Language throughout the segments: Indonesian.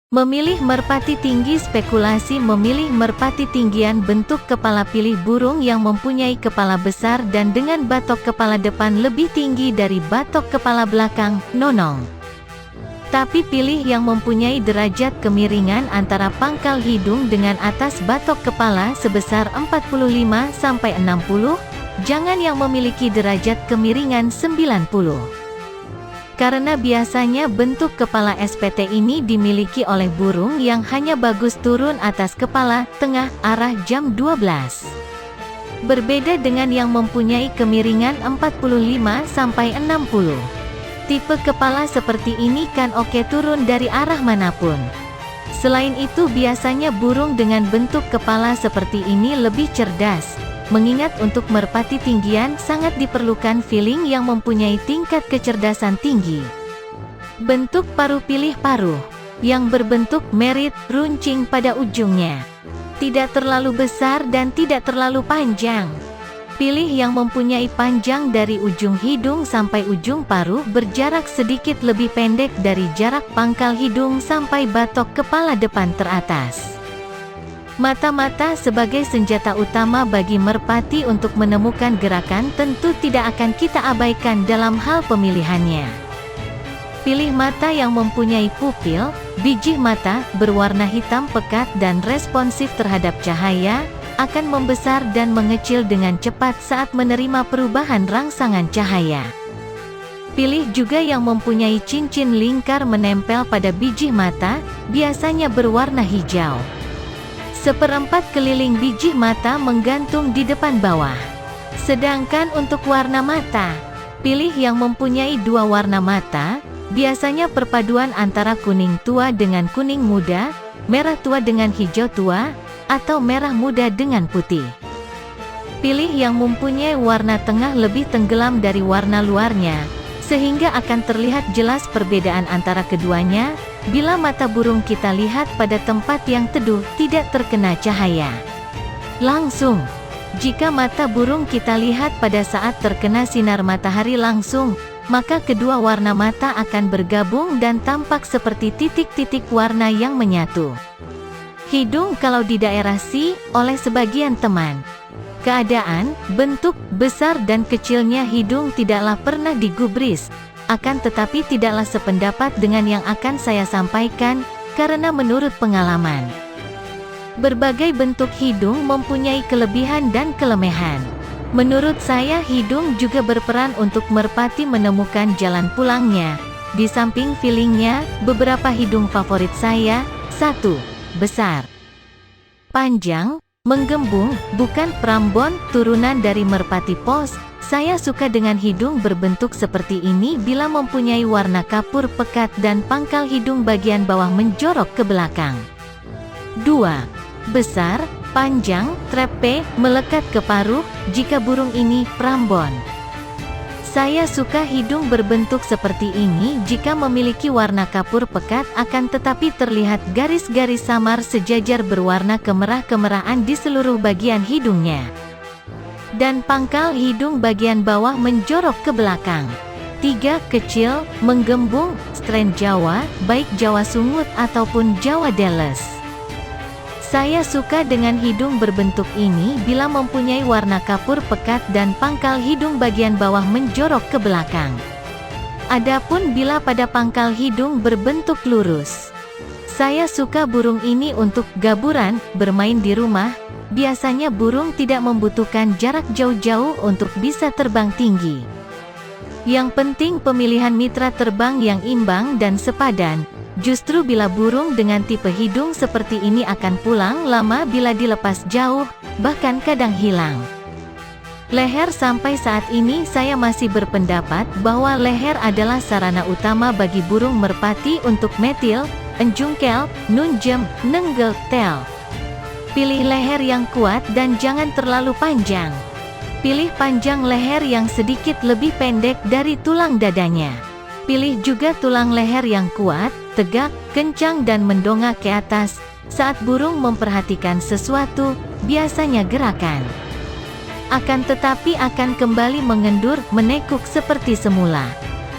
Memilih merpati tinggi. Spekulasi memilih merpati tinggian. Bentuk kepala. Pilih burung yang mempunyai kepala besar dan dengan batok kepala depan lebih tinggi dari batok kepala belakang, nonong. Tapi pilih yang mempunyai derajat kemiringan antara pangkal hidung dengan atas batok kepala sebesar 45–60, jangan yang memiliki derajat kemiringan 90. Karena biasanya bentuk kepala SPT ini dimiliki oleh burung yang hanya bagus turun atas kepala, tengah, arah jam 12. Berbeda dengan yang mempunyai kemiringan 45–60. Tipe kepala seperti ini kan oke turun dari arah manapun. Selain itu biasanya burung dengan bentuk kepala seperti ini lebih cerdas. Mengingat untuk merpati tinggian sangat diperlukan feeling yang mempunyai tingkat kecerdasan tinggi. Bentuk paruh. Pilih paruh yang berbentuk merit, runcing pada ujungnya. Tidak terlalu besar dan tidak terlalu panjang. Pilih yang mempunyai panjang dari ujung hidung sampai ujung paruh berjarak sedikit lebih pendek dari jarak pangkal hidung sampai batok kepala depan teratas. Mata-mata sebagai senjata utama bagi merpati untuk menemukan gerakan tentu tidak akan kita abaikan dalam hal pemilihannya. Pilih mata yang mempunyai pupil, biji mata, berwarna hitam pekat dan responsif terhadap cahaya, akan membesar dan mengecil dengan cepat saat menerima perubahan rangsangan cahaya. Pilih juga yang mempunyai cincin lingkar menempel pada biji mata, biasanya berwarna hijau. Seperempat keliling biji mata menggantung di depan bawah. Sedangkan untuk warna mata, pilih yang mempunyai dua warna mata, biasanya perpaduan antara kuning tua dengan kuning muda, merah tua dengan hijau tua, atau merah muda dengan putih. Pilih yang mempunyai warna tengah lebih tenggelam dari warna luarnya, sehingga akan terlihat jelas perbedaan antara keduanya. Bila mata burung kita lihat pada tempat yang teduh, tidak terkena cahaya langsung. Jika mata burung kita lihat pada saat terkena sinar matahari langsung, maka kedua warna mata akan bergabung dan tampak seperti titik-titik warna yang menyatu. Hidung kalau di daerah C, oleh sebagian teman, keadaan, bentuk, besar dan kecilnya hidung tidaklah pernah digubris. Akan tetapi tidaklah sependapat dengan yang akan saya sampaikan, karena menurut pengalaman, berbagai bentuk hidung mempunyai kelebihan dan kelemahan. Menurut saya hidung juga berperan untuk merpati menemukan jalan pulangnya. Di samping feelingnya, beberapa hidung favorit saya: 1. Besar, panjang, menggembung, bukan Prambon, turunan dari merpati pos. Saya suka dengan hidung berbentuk seperti ini bila mempunyai warna kapur pekat dan pangkal hidung bagian bawah menjorok ke belakang. 2. Besar, panjang, trepe, melekat ke paruh, jika burung ini Prambon. Saya suka hidung berbentuk seperti ini jika memiliki warna kapur pekat akan tetapi terlihat garis-garis samar sejajar berwarna kemerah-kemerahan di seluruh bagian hidungnya. Dan pangkal hidung bagian bawah menjorok ke belakang. 3. Kecil, menggembung, strain Jawa, baik Jawa Sungut ataupun Jawa Deles. Saya suka dengan hidung berbentuk ini bila mempunyai warna kapur pekat dan pangkal hidung bagian bawah menjorok ke belakang. Adapun bila pada pangkal hidung berbentuk lurus, saya suka burung ini untuk gaburan, bermain di rumah. Biasanya burung tidak membutuhkan jarak jauh-jauh untuk bisa terbang tinggi. Yang penting pemilihan mitra terbang yang imbang dan sepadan. Justru bila burung dengan tipe hidung seperti ini akan pulang lama bila dilepas jauh, bahkan kadang hilang. Leher. Sampai saat ini saya masih berpendapat bahwa leher adalah sarana utama bagi burung merpati untuk metil, enjungkel, nunjem, nenggel, tel. Pilih leher yang kuat dan jangan terlalu panjang. Pilih panjang leher yang sedikit lebih pendek dari tulang dadanya. Pilih juga tulang leher yang kuat, tegak, kencang dan mendongak ke atas. Saat burung memperhatikan sesuatu, biasanya gerakan akan tetapi akan kembali mengendur, menekuk seperti semula.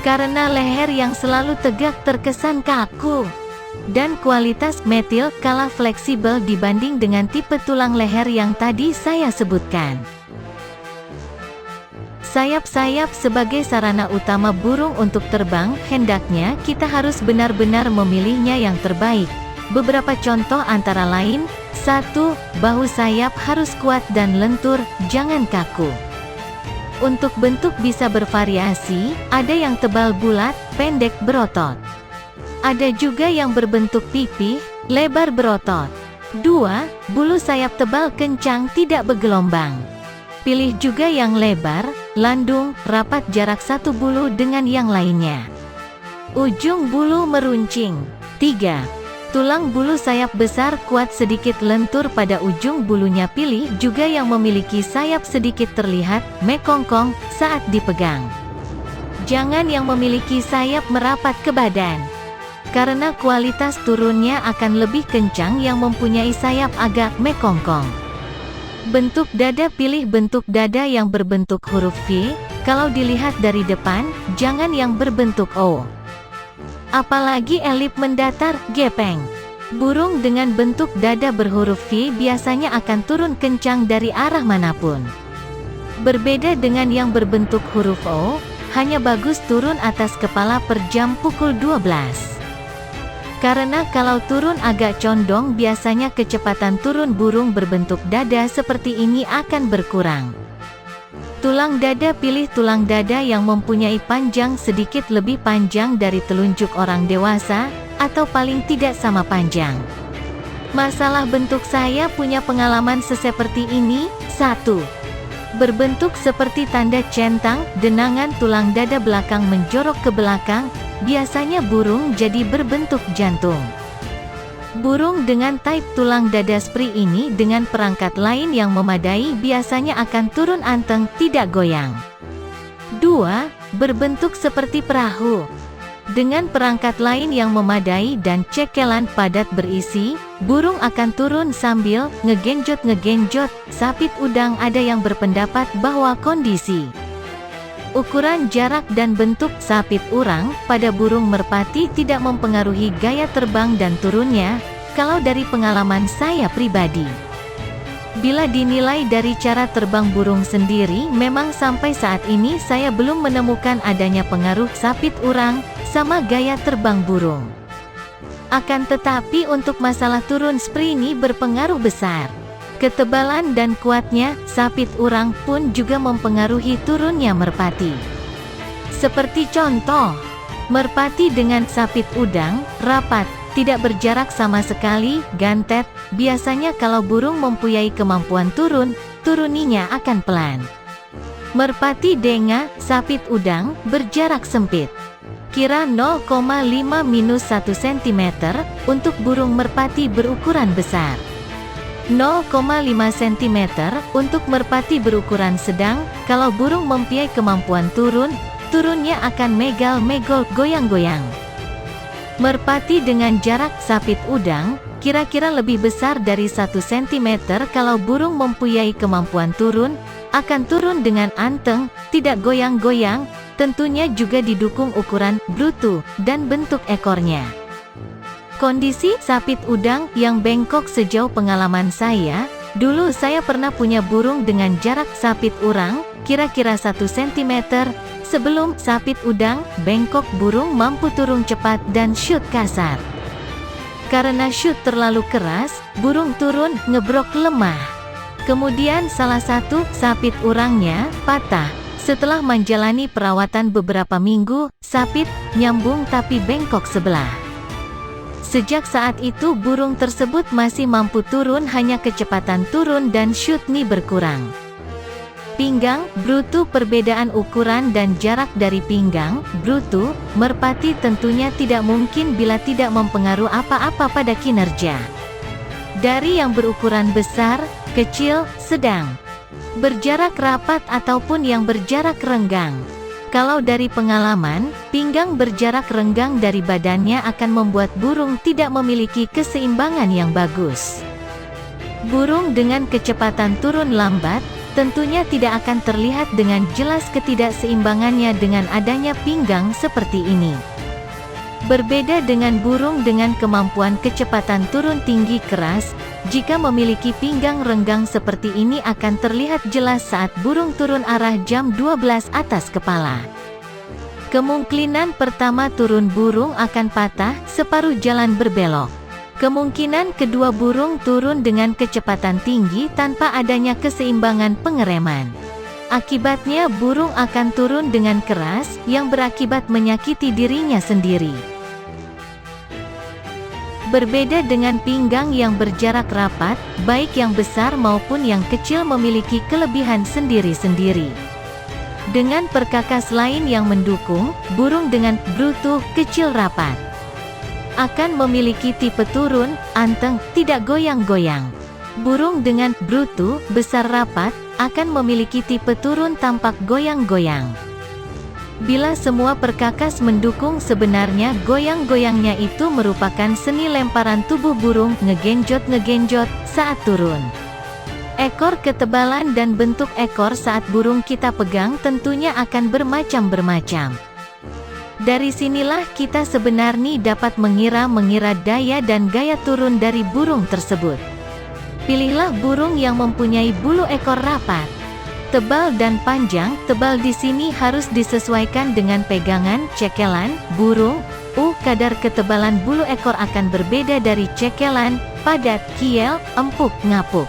Karena leher yang selalu tegak terkesan kaku. dan kualitas metil kalah fleksibel dibanding dengan tipe tulang leher yang tadi saya sebutkan. Sayap-sayap sebagai sarana utama burung untuk terbang, hendaknya kita harus benar-benar memilihnya yang terbaik. Beberapa contoh antara lain, 1. Bahu sayap harus kuat dan lentur, jangan kaku. Untuk bentuk bisa bervariasi, ada yang tebal bulat, pendek berotot. Ada juga yang berbentuk pipih, lebar berotot. 2. Bulu sayap tebal kencang tidak bergelombang. Pilih juga yang lebar, landung, rapat jarak satu bulu dengan yang lainnya. Ujung bulu meruncing. 3. Tulang bulu sayap besar kuat sedikit lentur pada ujung bulunya. Pilih juga yang memiliki sayap sedikit terlihat mekongkong saat dipegang. Jangan yang memiliki sayap merapat ke badan, karena kualitas turunnya akan lebih kencang yang mempunyai sayap agak mekongkong. Bentuk dada, pilih bentuk dada yang berbentuk huruf V, kalau dilihat dari depan, jangan yang berbentuk O. Apalagi elip mendatar, gepeng. Burung dengan bentuk dada berhuruf V biasanya akan turun kencang dari arah manapun. Berbeda dengan yang berbentuk huruf O, hanya bagus turun atas kepala per jam pukul 12. Karena kalau turun agak condong biasanya kecepatan turun burung berbentuk dada seperti ini akan berkurang. Tulang dada, pilih tulang dada yang mempunyai panjang sedikit lebih panjang dari telunjuk orang dewasa, atau paling tidak sama panjang. Masalah bentuk, saya punya pengalaman seperti ini. 1. Berbentuk seperti tanda centang, denangan tulang dada belakang menjorok ke belakang, biasanya burung jadi berbentuk jantung. Burung dengan type tulang dada seperti ini dengan perangkat lain yang memadai biasanya akan turun anteng, tidak goyang. 2. Berbentuk seperti perahu. Dengan perangkat lain yang memadai dan cekelan padat berisi, burung akan turun sambil ngegenjot. Sapit udang, ada yang berpendapat bahwa kondisi ukuran, jarak dan bentuk sapit urang pada burung merpati tidak mempengaruhi gaya terbang dan turunnya, kalau dari pengalaman saya pribadi. Bila dinilai dari cara terbang burung sendiri, memang sampai saat ini saya belum menemukan adanya pengaruh sapit urang sama gaya terbang burung. Akan tetapi untuk masalah turun seperti ini berpengaruh besar. Ketebalan dan kuatnya sapit urang pun juga mempengaruhi turunnya merpati. Seperti contoh, merpati dengan sapit udang, rapat, tidak berjarak sama sekali, gantet, biasanya kalau burung mempunyai kemampuan turun, turuninya akan pelan. Merpati denga, sapit udang, berjarak sempit. Kira 0,5-1 cm, untuk burung merpati berukuran besar. 0,5 cm untuk merpati berukuran sedang. Kalau burung mempunyai kemampuan turun, turunnya akan megal-megol, goyang-goyang. Merpati dengan jarak sapit udang, kira-kira lebih besar dari 1 cm. Kalau burung mempunyai kemampuan turun, akan turun dengan anteng, tidak goyang-goyang, tentunya juga didukung ukuran, brutu, dan bentuk ekornya. Kondisi sapit udang yang bengkok, sejauh pengalaman saya, dulu saya pernah punya burung dengan jarak sapit urang, kira-kira 1 cm, sebelum sapit udang bengkok burung mampu turun cepat dan shoot kasar. Karena shoot terlalu keras, burung turun ngebrok lemah. Kemudian salah satu sapit urangnya patah. Setelah menjalani perawatan beberapa minggu, sapit nyambung tapi bengkok sebelah. Sejak saat itu burung tersebut masih mampu turun, hanya kecepatan turun dan shoot-nya berkurang. Pinggang, brutu, perbedaan ukuran dan jarak dari pinggang, brutu, merpati tentunya tidak mungkin bila tidak mempengaruhi apa-apa pada kinerja. Dari yang berukuran besar, kecil, sedang, berjarak rapat ataupun yang berjarak renggang. Kalau dari pengalaman, pinggang berjarak renggang dari badannya akan membuat burung tidak memiliki keseimbangan yang bagus. Burung dengan kecepatan turun lambat, tentunya tidak akan terlihat dengan jelas ketidakseimbangannya dengan adanya pinggang seperti ini. Berbeda dengan burung dengan kemampuan kecepatan turun tinggi keras, jika memiliki pinggang renggang seperti ini akan terlihat jelas saat burung turun arah jam 12 atas kepala. Kemungkinan pertama turun burung akan patah, separuh jalan berbelok. Kemungkinan kedua burung turun dengan kecepatan tinggi tanpa adanya keseimbangan pengereman. Akibatnya burung akan turun dengan keras, yang berakibat menyakiti dirinya sendiri. Berbeda dengan pinggang yang berjarak rapat, baik yang besar maupun yang kecil memiliki kelebihan sendiri-sendiri. Dengan perkakas lain yang mendukung, burung dengan brutu, kecil rapat, akan memiliki tipe turun, anteng, tidak goyang-goyang. Burung dengan brutu, besar rapat, akan memiliki tipe turun tampak goyang-goyang. Bila semua perkakas mendukung, sebenarnya goyang-goyangnya itu merupakan seni lemparan tubuh burung ngegenjot-ngegenjot saat turun. Ekor, ketebalan dan bentuk ekor saat burung kita pegang tentunya akan bermacam-bermacam. Dari sinilah kita sebenarnya dapat mengira-mengira daya dan gaya turun dari burung tersebut. Pilihlah burung yang mempunyai bulu ekor rapat, tebal dan panjang. Tebal di sini harus disesuaikan dengan pegangan, cekelan, burung. Kadar ketebalan bulu ekor akan berbeda dari cekelan, padat, kiel, empuk, ngapuk,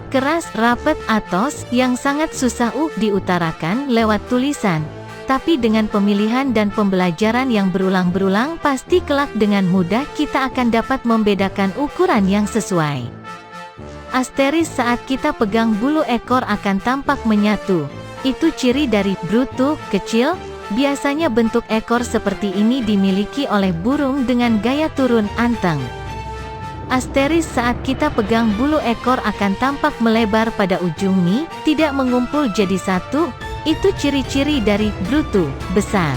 keras, rapet, atos, yang sangat susah diutarakan lewat tulisan. Tapi dengan pemilihan dan pembelajaran yang berulang-berulang, pasti kelak dengan mudah kita akan dapat membedakan ukuran yang sesuai. Asteris saat kita pegang bulu ekor akan tampak menyatu. Itu ciri dari brutu, kecil. Biasanya bentuk ekor seperti ini dimiliki oleh burung dengan gaya turun anteng. Asteris saat kita pegang bulu ekor akan tampak melebar pada ujungnya, tidak mengumpul jadi satu. Itu ciri-ciri dari brutu, besar.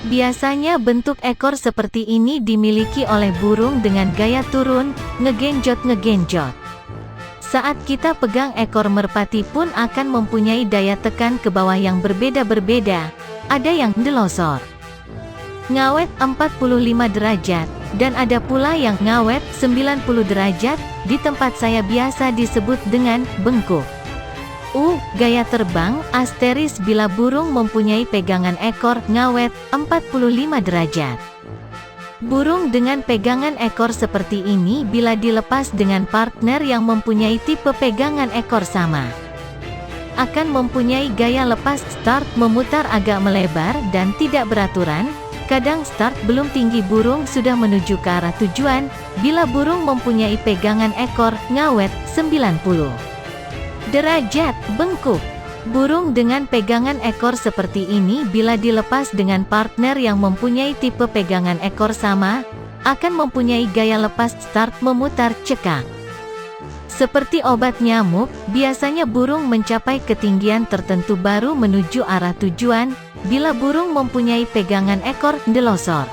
Biasanya bentuk ekor seperti ini dimiliki oleh burung dengan gaya turun, ngegenjot-ngegenjot. Saat kita pegang ekor merpati pun akan mempunyai daya tekan ke bawah yang berbeda-berbeda. Ada yang delosor, ngawet 45 derajat, dan ada pula yang ngawet 90 derajat, di tempat saya biasa disebut dengan bengkuk. Gaya terbang, asteris bila burung mempunyai pegangan ekor ngawet 45 derajat. Burung dengan pegangan ekor seperti ini bila dilepas dengan partner yang mempunyai tipe pegangan ekor sama, akan mempunyai gaya lepas start memutar agak melebar dan tidak beraturan. Kadang start belum tinggi burung sudah menuju ke arah tujuan. Bila burung mempunyai pegangan ekor ngawet 90 derajat, bengkuk. Burung dengan pegangan ekor seperti ini bila dilepas dengan partner yang mempunyai tipe pegangan ekor sama, akan mempunyai gaya lepas start memutar cekak. Seperti obat nyamuk, biasanya burung mencapai ketinggian tertentu baru menuju arah tujuan. Bila burung mempunyai pegangan ekor delosor.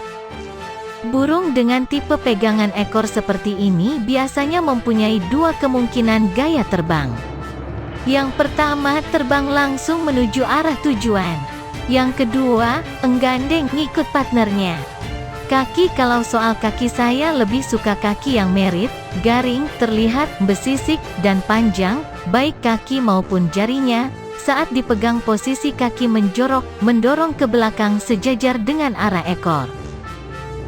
Burung dengan tipe pegangan ekor seperti ini biasanya mempunyai dua kemungkinan gaya terbang. Yang pertama, terbang langsung menuju arah tujuan. Yang kedua, enggandeng ngikut partnernya. Kaki, kalau soal kaki saya lebih suka kaki yang merit, garing, terlihat, besisik, dan panjang, baik kaki maupun jarinya. Saat dipegang posisi kaki menjorok, mendorong ke belakang sejajar dengan arah ekor.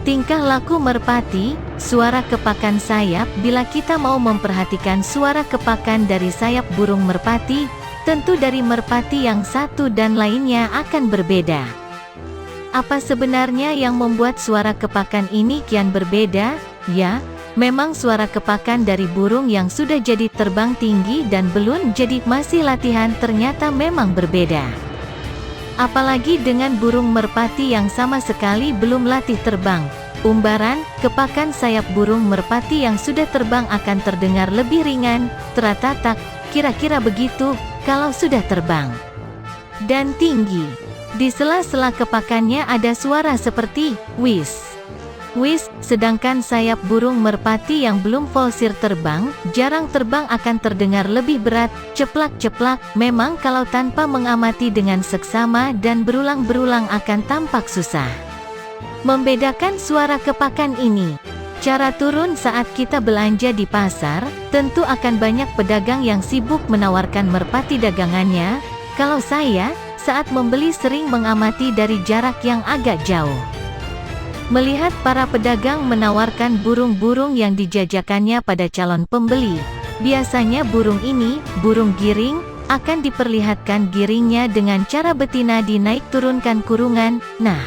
Tingkah laku merpati, suara kepakan sayap. Bila kita mau memperhatikan suara kepakan dari sayap burung merpati, tentu dari merpati yang satu dan lainnya akan berbeda. Apa sebenarnya yang membuat suara kepakan ini kian berbeda? Ya, memang suara kepakan dari burung yang sudah jadi terbang tinggi dan belum jadi masih latihan ternyata memang berbeda. Apalagi dengan burung merpati yang sama sekali belum latih terbang. Umbaran, kepakan sayap burung merpati yang sudah terbang akan terdengar lebih ringan, teratatak, kira-kira begitu, kalau sudah terbang. Dan tinggi. Di sela-sela kepakannya ada suara seperti, wis. Wis, sedangkan sayap burung merpati yang belum volsir terbang, jarang terbang akan terdengar lebih berat, ceplak-ceplak. Memang kalau tanpa mengamati dengan seksama dan berulang-berulang akan tampak susah. Membedakan suara kepakan ini. Cara turun saat kita belanja di pasar, tentu akan banyak pedagang yang sibuk menawarkan merpati dagangannya. Kalau saya, saat membeli sering mengamati dari jarak yang agak jauh. Melihat para pedagang menawarkan burung-burung yang dijajakannya pada calon pembeli. Biasanya burung ini, burung giring, akan diperlihatkan giringnya dengan cara betina dinaik turunkan kurungan. Nah,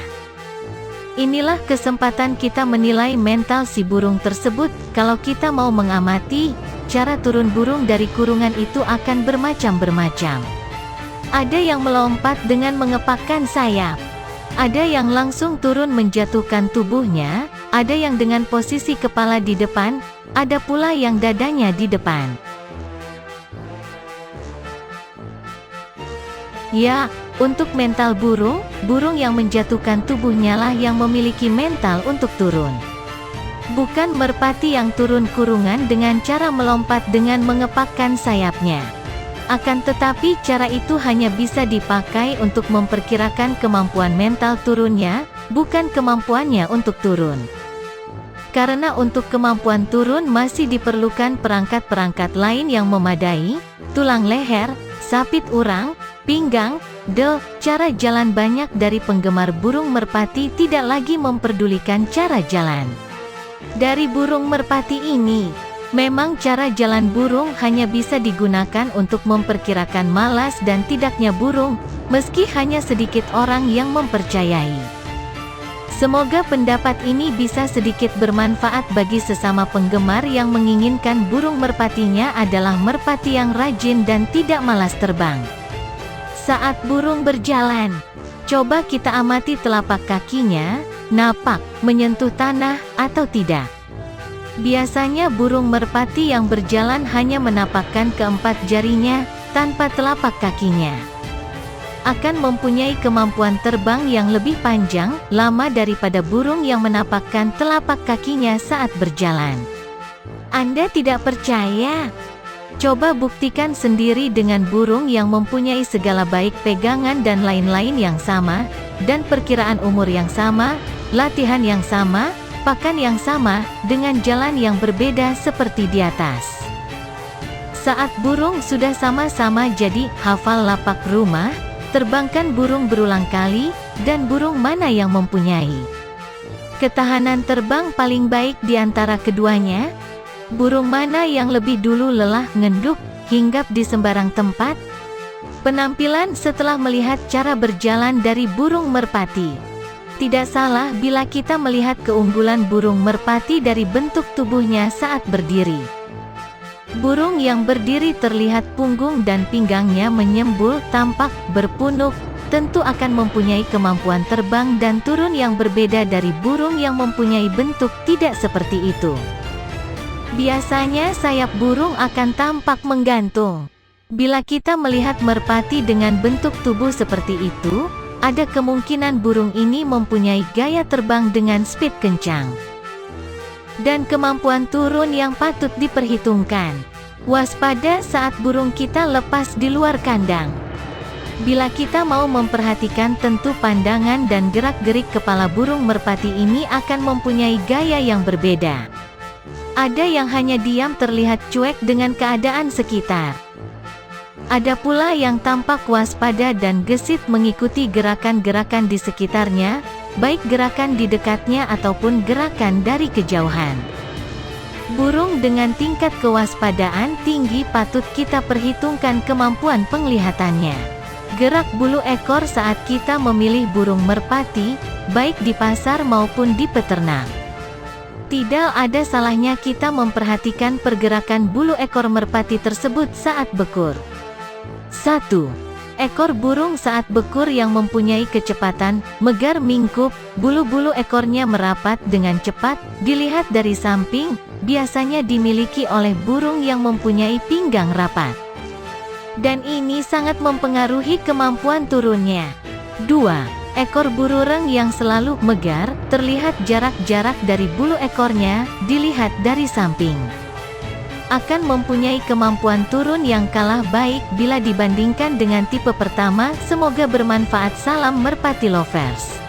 inilah kesempatan kita menilai mental si burung tersebut. Kalau kita mau mengamati, cara turun burung dari kurungan itu akan bermacam-macam. Ada yang melompat dengan mengepakkan sayap. Ada yang langsung turun menjatuhkan tubuhnya, ada yang dengan posisi kepala di depan, ada pula yang dadanya di depan. Ya, untuk mental burung, burung yang menjatuhkan tubuhnya lah yang memiliki mental untuk turun. Bukan merpati yang turun kurungan dengan cara melompat dengan mengepakkan sayapnya. Akan tetapi cara itu hanya bisa dipakai untuk memperkirakan kemampuan mental turunnya, bukan kemampuannya untuk turun. Karena untuk kemampuan turun masih diperlukan perangkat-perangkat lain yang memadai, tulang leher, sapit urang, pinggang, cara jalan. Banyak dari penggemar burung merpati tidak lagi memperdulikan cara jalan dari burung merpati ini. Memang cara jalan burung hanya bisa digunakan untuk memperkirakan malas dan tidaknya burung, meski hanya sedikit orang yang mempercayai. Semoga pendapat ini bisa sedikit bermanfaat bagi sesama penggemar yang menginginkan burung merpatinya adalah merpati yang rajin dan tidak malas terbang. Saat burung berjalan, coba kita amati telapak kakinya, napak, menyentuh tanah, atau tidak. Biasanya burung merpati yang berjalan hanya menapakkan keempat jarinya, tanpa telapak kakinya. Akan mempunyai kemampuan terbang yang lebih panjang, lama daripada burung yang menapakkan telapak kakinya saat berjalan. Anda tidak percaya? Coba buktikan sendiri dengan burung yang mempunyai segala baik pegangan dan lain-lain yang sama, dan perkiraan umur yang sama, latihan yang sama, pakan yang sama, dengan jalan yang berbeda seperti di atas. Saat burung sudah sama-sama jadi hafal lapak rumah, terbangkan burung berulang kali, dan burung mana yang mempunyai ketahanan terbang paling baik di antara keduanya? Burung mana yang lebih dulu lelah ngenduk, hinggap di sembarang tempat? Penampilan setelah melihat cara berjalan dari burung merpati. Tidak salah bila kita melihat keunggulan burung merpati dari bentuk tubuhnya saat berdiri. Burung yang berdiri terlihat punggung dan pinggangnya menyembul, tampak berpunuk, tentu akan mempunyai kemampuan terbang dan turun yang berbeda dari burung yang mempunyai bentuk tidak seperti itu. Biasanya sayap burung akan tampak menggantung. Bila kita melihat merpati dengan bentuk tubuh seperti itu, ada kemungkinan burung ini mempunyai gaya terbang dengan speed kencang dan kemampuan turun yang patut diperhitungkan. Waspada saat burung kita lepas di luar kandang. Bila kita mau memperhatikan, tentu pandangan dan gerak-gerik kepala burung merpati ini akan mempunyai gaya yang berbeda. Ada yang hanya diam terlihat cuek dengan keadaan sekitar. Ada pula yang tampak waspada dan gesit mengikuti gerakan-gerakan di sekitarnya, baik gerakan di dekatnya ataupun gerakan dari kejauhan. Burung dengan tingkat kewaspadaan tinggi patut kita perhitungkan kemampuan penglihatannya. Gerak bulu ekor saat kita memilih burung merpati, baik di pasar maupun di peternak. Tidak ada salahnya kita memperhatikan pergerakan bulu ekor merpati tersebut saat bekur. 1. Ekor burung saat bekur yang mempunyai kecepatan megar mingkup, bulu-bulu ekornya merapat dengan cepat, dilihat dari samping, biasanya dimiliki oleh burung yang mempunyai pinggang rapat. Dan ini sangat mempengaruhi kemampuan turunnya. 2. Ekor burung yang selalu megar, terlihat jarak-jarak dari bulu ekornya, dilihat dari samping. Akan mempunyai kemampuan turun yang kalah baik bila dibandingkan dengan tipe pertama. Semoga bermanfaat. Salam merpati lovers.